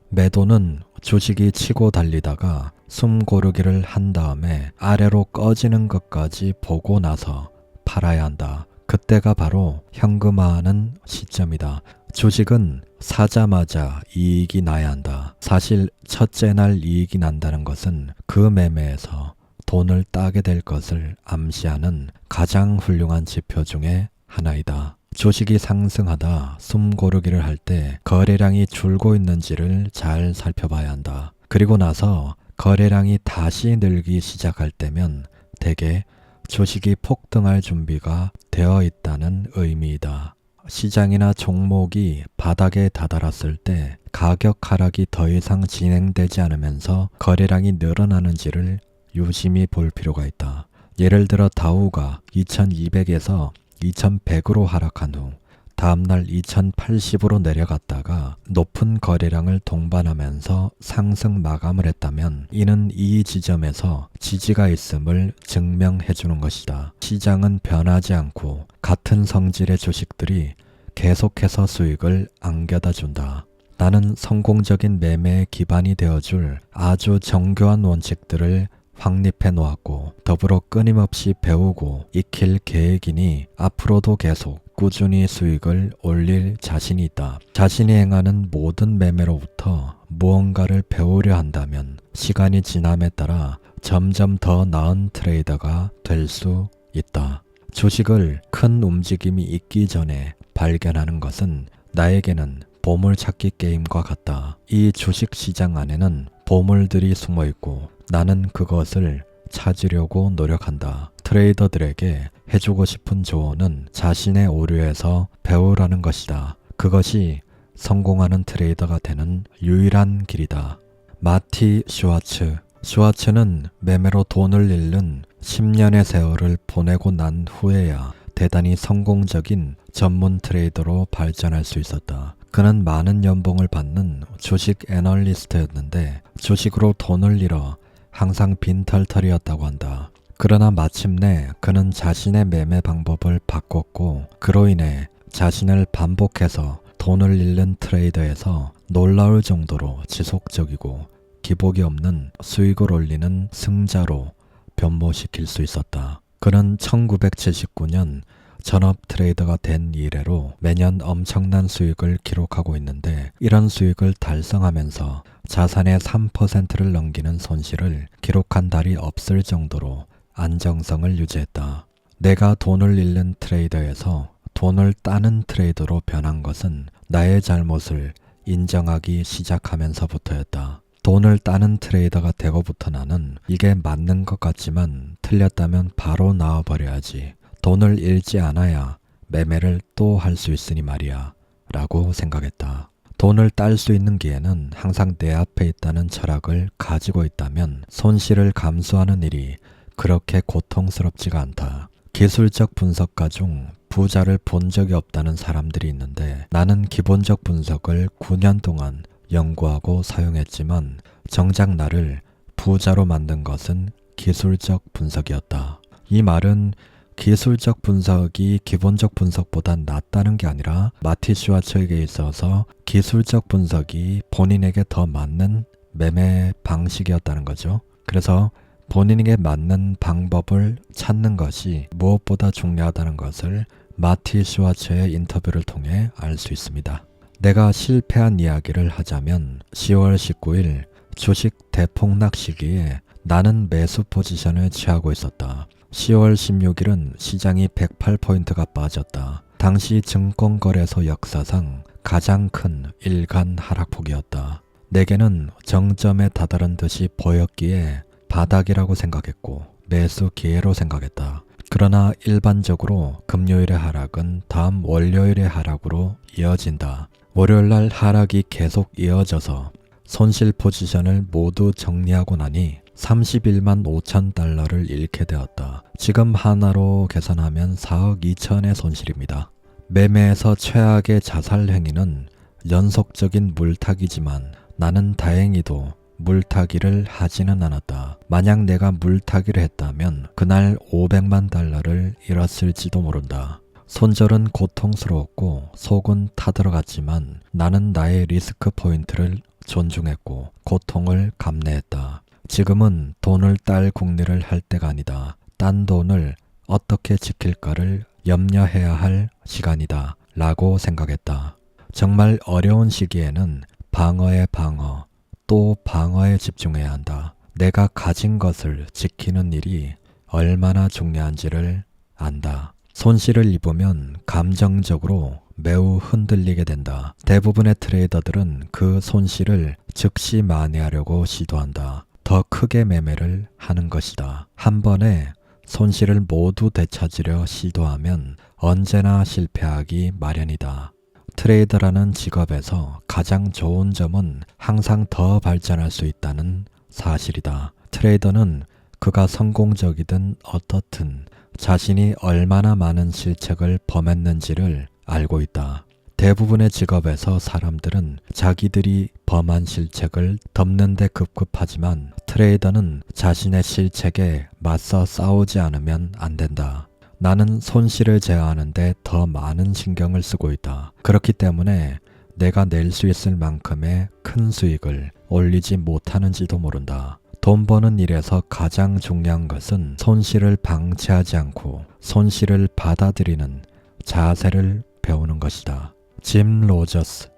매도는 주식이 치고 달리다가 숨 고르기를 한 다음에 아래로 꺼지는 것까지 보고 나서 팔아야 한다. 그때가 바로 현금화하는 시점이다. 주식은 사자마자 이익이 나야 한다. 사실 첫째 날 이익이 난다는 것은 그 매매에서 돈을 따게 될 것을 암시하는 가장 훌륭한 지표 중에 하나이다. 주식이 상승하다 숨 고르기를 할 때 거래량이 줄고 있는지를 잘 살펴봐야 한다. 그리고 나서 거래량이 다시 늘기 시작할 때면 대개 주식이 폭등할 준비가 되어 있다는 의미이다. 시장이나 종목이 바닥에 다다랐을 때 가격 하락이 더 이상 진행되지 않으면서 거래량이 늘어나는지를 유심히 볼 필요가 있다. 예를 들어 다우가 2200에서 2100으로 하락한 후 다음날 2080으로 내려갔다가 높은 거래량을 동반하면서 상승 마감을 했다면 이는 이 지점에서 지지가 있음을 증명해 주는 것이다. 시장은 변하지 않고 같은 성질의 주식들이 계속해서 수익을 안겨다 준다. 나는 성공적인 매매의 기반이 되어줄 아주 정교한 원칙들을 확립해 놓았고 더불어 끊임없이 배우고 익힐 계획이니 앞으로도 계속 꾸준히 수익을 올릴 자신이 있다. 자신이 행하는 모든 매매로부터 무언가를 배우려 한다면 시간이 지남에 따라 점점 더 나은 트레이더가 될 수 있다. 주식을 큰 움직임이 있기 전에 발견하는 것은 나에게는 보물찾기 게임과 같다. 이 주식시장 안에는 보물들이 숨어 있고 나는 그것을 찾으려고 노력한다. 트레이더들에게 해주고 싶은 조언은 자신의 오류에서 배우라는 것이다. 그것이 성공하는 트레이더가 되는 유일한 길이다. 마티 슈와츠. 슈와츠는 매매로 돈을 잃는 10년의 세월을 보내고 난 후에야 대단히 성공적인 전문 트레이더로 발전할 수 있었다. 그는 많은 연봉을 받는 주식 애널리스트였는데 주식으로 돈을 잃어 항상 빈털털이었다고 한다. 그러나 마침내 그는 자신의 매매 방법을 바꿨고 그로 인해 자신을 반복해서 돈을 잃는 트레이더에서 놀라울 정도로 지속적이고 기복이 없는 수익을 올리는 승자로 변모시킬 수 있었다. 그는 1979년 전업 트레이더가 된 이래로 매년 엄청난 수익을 기록하고 있는데 이런 수익을 달성하면서 자산의 3%를 넘기는 손실을 기록한 달이 없을 정도로 안정성을 유지했다. 내가 돈을 잃는 트레이더에서 돈을 따는 트레이더로 변한 것은 나의 잘못을 인정하기 시작하면서부터였다. 돈을 따는 트레이더가 되고부터 나는 이게 맞는 것 같지만 틀렸다면 바로 나와버려야지. 돈을 잃지 않아야 매매를 또 할 수 있으니 말이야 라고 생각했다. 돈을 딸 수 있는 기회는 항상 내 앞에 있다는 철학을 가지고 있다면 손실을 감수하는 일이 그렇게 고통스럽지가 않다. 기술적 분석가 중 부자를 본 적이 없다는 사람들이 있는데 나는 기본적 분석을 9년 동안 연구하고 사용했지만 정작 나를 부자로 만든 것은 기술적 분석이었다. 이 말은 기술적 분석이 기본적 분석보다 낫다는 게 아니라 마티 슈와츠에게 있어서 기술적 분석이 본인에게 더 맞는 매매 방식이었다는 거죠. 그래서 본인에게 맞는 방법을 찾는 것이 무엇보다 중요하다는 것을 마티 슈와츠의 인터뷰를 통해 알 수 있습니다. 내가 실패한 이야기를 하자면 10월 19일 주식 대폭락 시기에 나는 매수 포지션을 취하고 있었다. 10월 16일은 시장이 108포인트가 빠졌다. 당시 증권거래소 역사상 가장 큰 일간 하락폭이었다. 내게는 정점에 다다른 듯이 보였기에 바닥이라고 생각했고 매수 기회로 생각했다. 그러나 일반적으로 금요일의 하락은 다음 월요일의 하락으로 이어진다. 월요일날 하락이 계속 이어져서 손실 포지션을 모두 정리하고 나니 31만 5천 달러를 잃게 되었다. 지금 하나로 계산하면 4억 2천의 손실입니다. 매매에서 최악의 자살 행위는 연속적인 물타기지만 나는 다행히도 물타기를 하지는 않았다. 만약 내가 물타기를 했다면 그날 500만 달러를 잃었을지도 모른다. 손절은 고통스러웠고 속은 타들어갔지만 나는 나의 리스크 포인트를 존중했고 고통을 감내했다. 지금은 돈을 딸 궁리를 할 때가 아니다. 딴 돈을 어떻게 지킬까를 염려해야 할 시간이다 라고 생각했다. 정말 어려운 시기에는 방어에 방어, 또 방어에 집중해야 한다. 내가 가진 것을 지키는 일이 얼마나 중요한지를 안다. 손실을 입으면 감정적으로 매우 흔들리게 된다. 대부분의 트레이더들은 그 손실을 즉시 만회하려고 시도한다. 더 크게 매매를 하는 것이다. 한 번에 손실을 모두 되찾으려 시도하면 언제나 실패하기 마련이다. 트레이더라는 직업에서 가장 좋은 점은 항상 더 발전할 수 있다는 사실이다. 트레이더는 그가 성공적이든 어떻든 자신이 얼마나 많은 실책을 범했는지를 알고 있다. 대부분의 직업에서 사람들은 자기들이 범한 실책을 덮는 데 급급하지만 트레이더는 자신의 실책에 맞서 싸우지 않으면 안 된다. 나는 손실을 제어하는 데 더 많은 신경을 쓰고 있다. 그렇기 때문에 내가 낼 수 있을 만큼의 큰 수익을 올리지 못하는지도 모른다. 돈 버는 일에서 가장 중요한 것은 손실을 방치하지 않고 손실을 받아들이는 자세를 배우는 것이다. 짐 로저스.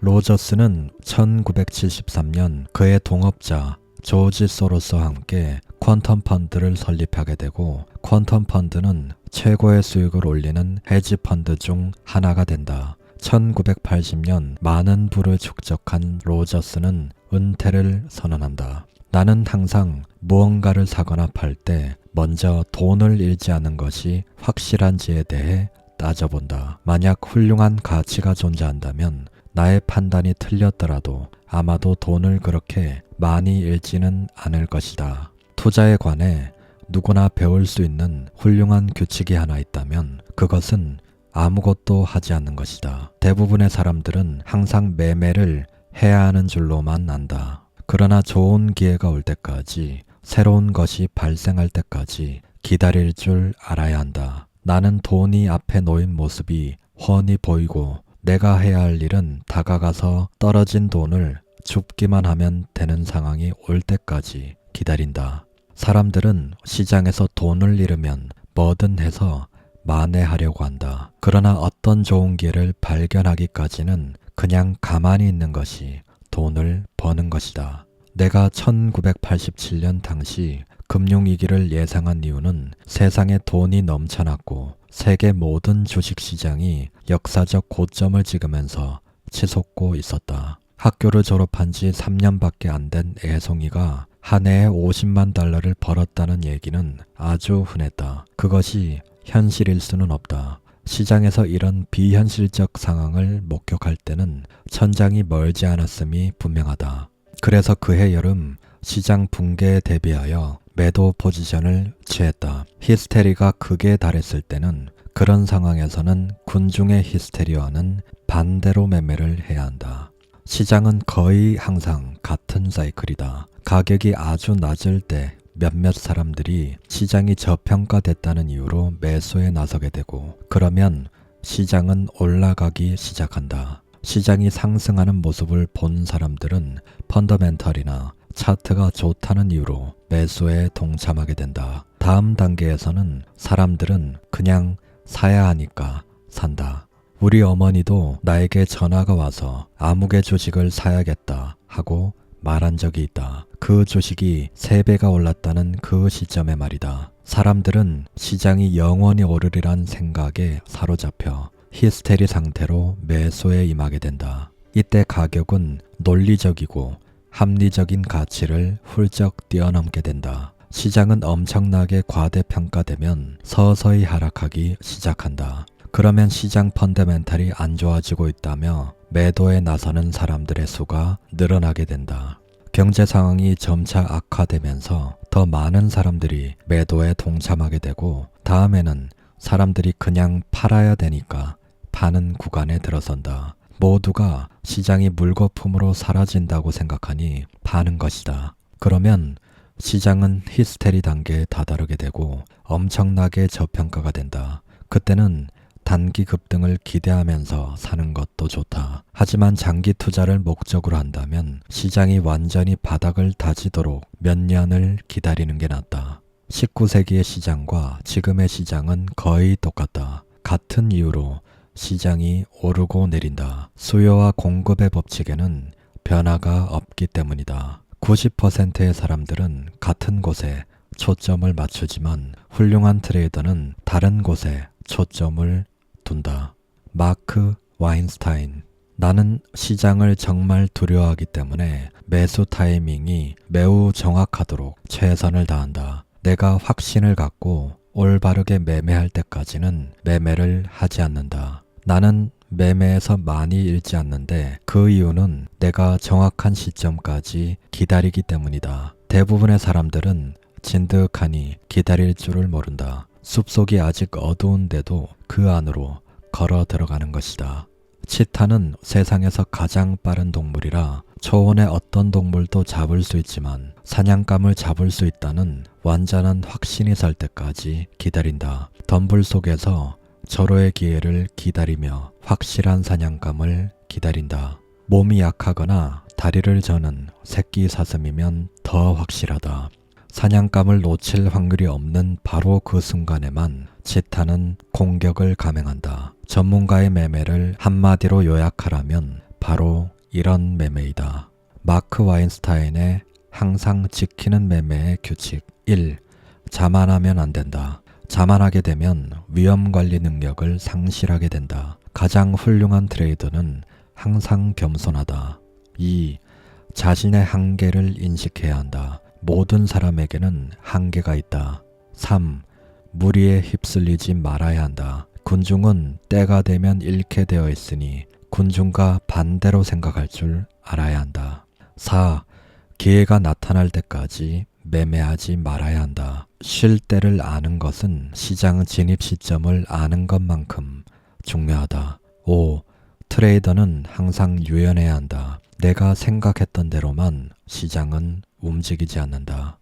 로저스는 1973년 그의 동업자 조지 소로스와 함께 퀀텀 펀드를 설립하게 되고 퀀텀 펀드는 최고의 수익을 올리는 헤지 펀드 중 하나가 된다. 1980년 많은 부를 축적한 로저스는 은퇴를 선언한다. 나는 항상 무언가를 사거나 팔 때 먼저 돈을 잃지 않는 것이 확실한지에 대해 따져본다. 만약 훌륭한 가치가 존재한다면 나의 판단이 틀렸더라도 아마도 돈을 그렇게 많이 잃지는 않을 것이다. 투자에 관해 누구나 배울 수 있는 훌륭한 규칙이 하나 있다면 그것은 아무것도 하지 않는 것이다. 대부분의 사람들은 항상 매매를 해야 하는 줄로만 안다. 그러나 좋은 기회가 올 때까지, 새로운 것이 발생할 때까지 기다릴 줄 알아야 한다. 나는 돈이 앞에 놓인 모습이 훤히 보이고 내가 해야 할 일은 다가가서 떨어진 돈을 줍기만 하면 되는 상황이 올 때까지 기다린다. 사람들은 시장에서 돈을 잃으면 뭐든 해서 만회하려고 한다. 그러나 어떤 좋은 기회를 발견하기까지는 그냥 가만히 있는 것이 돈을 버는 것이다. 내가 1987년 당시 금융위기를 예상한 이유는 세상에 돈이 넘쳐났고 세계 모든 주식시장이 역사적 고점을 찍으면서 치솟고 있었다. 학교를 졸업한 지 3년밖에 안 된 애송이가 한 해에 50만 달러를 벌었다는 얘기는 아주 흔했다. 그것이 현실일 수는 없다. 시장에서 이런 비현실적 상황을 목격할 때는 천장이 멀지 않았음이 분명하다. 그래서 그해 여름 시장 붕괴에 대비하여 매도 포지션을 취했다. 히스테리가 극에 달했을 때는 그런 상황에서는 군중의 히스테리와는 반대로 매매를 해야 한다. 시장은 거의 항상 같은 사이클이다. 가격이 아주 낮을 때 몇몇 사람들이 시장이 저평가됐다는 이유로 매수에 나서게 되고 그러면 시장은 올라가기 시작한다. 시장이 상승하는 모습을 본 사람들은 펀더멘털이나 차트가 좋다는 이유로 매수에 동참하게 된다. 다음 단계에서는 사람들은 그냥 사야 하니까 산다. 우리 어머니도 나에게 전화가 와서 아무개 주식을 사야겠다 하고 말한 적이 있다. 그 주식이 3배가 올랐다는 그 시점에 말이다. 사람들은 시장이 영원히 오르리란 생각에 사로잡혀 히스테리 상태로 매수에 임하게 된다. 이때 가격은 논리적이고 합리적인 가치를 훌쩍 뛰어넘게 된다. 시장은 엄청나게 과대평가되면 서서히 하락하기 시작한다. 그러면 시장 펀더멘탈이 안 좋아지고 있다며 매도에 나서는 사람들의 수가 늘어나게 된다. 경제 상황이 점차 악화되면서 더 많은 사람들이 매도에 동참하게 되고 다음에는 사람들이 그냥 팔아야 되니까 파는 구간에 들어선다. 모두가 시장이 물거품으로 사라진다고 생각하니 파는 것이다. 그러면 시장은 히스테리 단계에 다다르게 되고 엄청나게 저평가가 된다. 그때는 단기 급등을 기대하면서 사는 것도 좋다. 하지만 장기 투자를 목적으로 한다면 시장이 완전히 바닥을 다지도록 몇 년을 기다리는 게 낫다. 19세기의 시장과 지금의 시장은 거의 똑같다. 같은 이유로 시장이 오르고 내린다. 수요와 공급의 법칙에는 변화가 없기 때문이다. 90%의 사람들은 같은 곳에 초점을 맞추지만 훌륭한 트레이더는 다른 곳에 초점을 둔다. 마크 와인스타인. 나는 시장을 정말 두려워하기 때문에 매수 타이밍이 매우 정확하도록 최선을 다한다. 내가 확신을 갖고 올바르게 매매할 때까지는 매매를 하지 않는다. 나는 매매에서 많이 잃지 않는데 그 이유는 내가 정확한 시점까지 기다리기 때문이다. 대부분의 사람들은 진득하니 기다릴 줄을 모른다. 숲속이 아직 어두운데도 그 안으로 걸어 들어가는 것이다. 치타는 세상에서 가장 빠른 동물이라 초원의 어떤 동물도 잡을 수 있지만 사냥감을 잡을 수 있다는 완전한 확신이 설 때까지 기다린다. 덤불 속에서 절호의 기회를 기다리며 확실한 사냥감을 기다린다. 몸이 약하거나 다리를 저는 새끼 사슴이면 더 확실하다. 사냥감을 놓칠 확률이 없는 바로 그 순간에만 치타는 공격을 감행한다. 전문가의 매매를 한마디로 요약하라면 바로 이런 매매이다. 마크 와인스타인의 항상 지키는 매매의 규칙 1. 자만하면 안 된다. 자만하게 되면 위험관리 능력을 상실하게 된다. 가장 훌륭한 트레이더는 항상 겸손하다. 2. 자신의 한계를 인식해야 한다. 모든 사람에게는 한계가 있다. 3. 무리에 휩쓸리지 말아야 한다. 군중은 때가 되면 잃게 되어 있으니 군중과 반대로 생각할 줄 알아야 한다. 4. 기회가 나타날 때까지 매매하지 말아야 한다. 쉴 때를 아는 것은 시장 진입 시점을 아는 것만큼 중요하다. 5. 트레이더는 항상 유연해야 한다. 내가 생각했던 대로만 시장은 움직이지 않는다.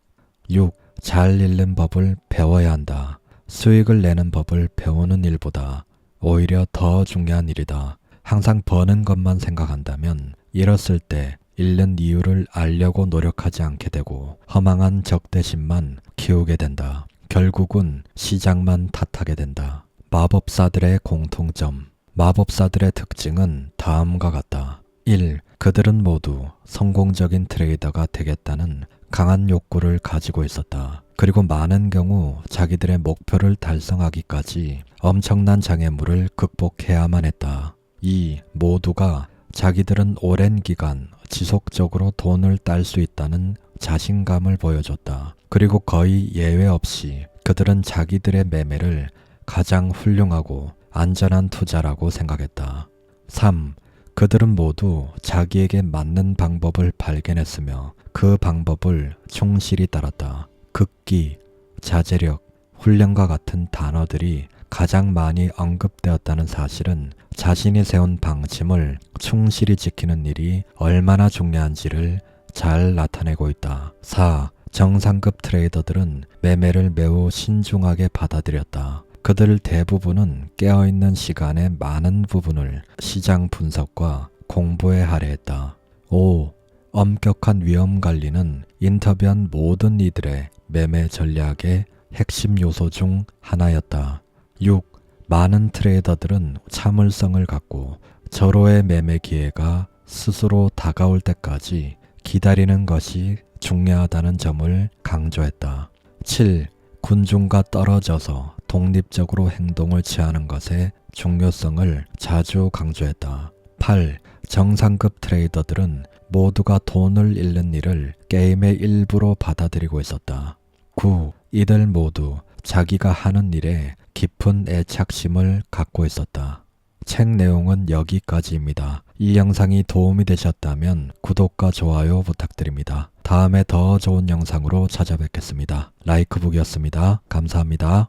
6. 잘 읽는 법을 배워야 한다. 수익을 내는 법을 배우는 일보다 오히려 더 중요한 일이다. 항상 버는 것만 생각한다면 잃었을 때 잃는 이유를 알려고 노력하지 않게 되고 허망한 적대심만 키우게 된다. 결국은 시장만 탓하게 된다. 마법사들의 공통점. 마법사들의 특징은 다음과 같다. 1. 그들은 모두 성공적인 트레이더가 되겠다는 강한 욕구를 가지고 있었다. 그리고 많은 경우 자기들의 목표를 달성하기까지 엄청난 장애물을 극복해야만 했다. 이 모두가 자기들은 오랜 기간 지속적으로 돈을 딸 수 있다는 자신감을 보여줬다. 그리고 거의 예외 없이 그들은 자기들의 매매를 가장 훌륭하고 안전한 투자라고 생각했다. 3. 그들은 모두 자기에게 맞는 방법을 발견했으며 그 방법을 충실히 따랐다. 극기, 자제력, 훈련과 같은 단어들이 가장 많이 언급되었다는 사실은 자신이 세운 방침을 충실히 지키는 일이 얼마나 중요한지를 잘 나타내고 있다. 4. 정상급 트레이더들은 매매를 매우 신중하게 받아들였다. 그들 대부분은 깨어있는 시간의 많은 부분을 시장 분석과 공부에 할애했다. 5. 엄격한 위험 관리는 인터뷰한 모든 이들의 매매 전략의 핵심 요소 중 하나였다. 6. 많은 트레이더들은 참을성을 갖고 절호의 매매 기회가 스스로 다가올 때까지 기다리는 것이 중요하다는 점을 강조했다. 7. 군중과 떨어져서 독립적으로 행동을 취하는 것의 중요성을 자주 강조했다. 8. 정상급 트레이더들은 모두가 돈을 잃는 일을 게임의 일부로 받아들이고 있었다. 9. 이들 모두 자기가 하는 일에 깊은 애착심을 갖고 있었다. 책 내용은 여기까지입니다. 이 영상이 도움이 되셨다면 구독과 좋아요 부탁드립니다. 다음에 더 좋은 영상으로 찾아뵙겠습니다. 라이크북이었습니다. 감사합니다.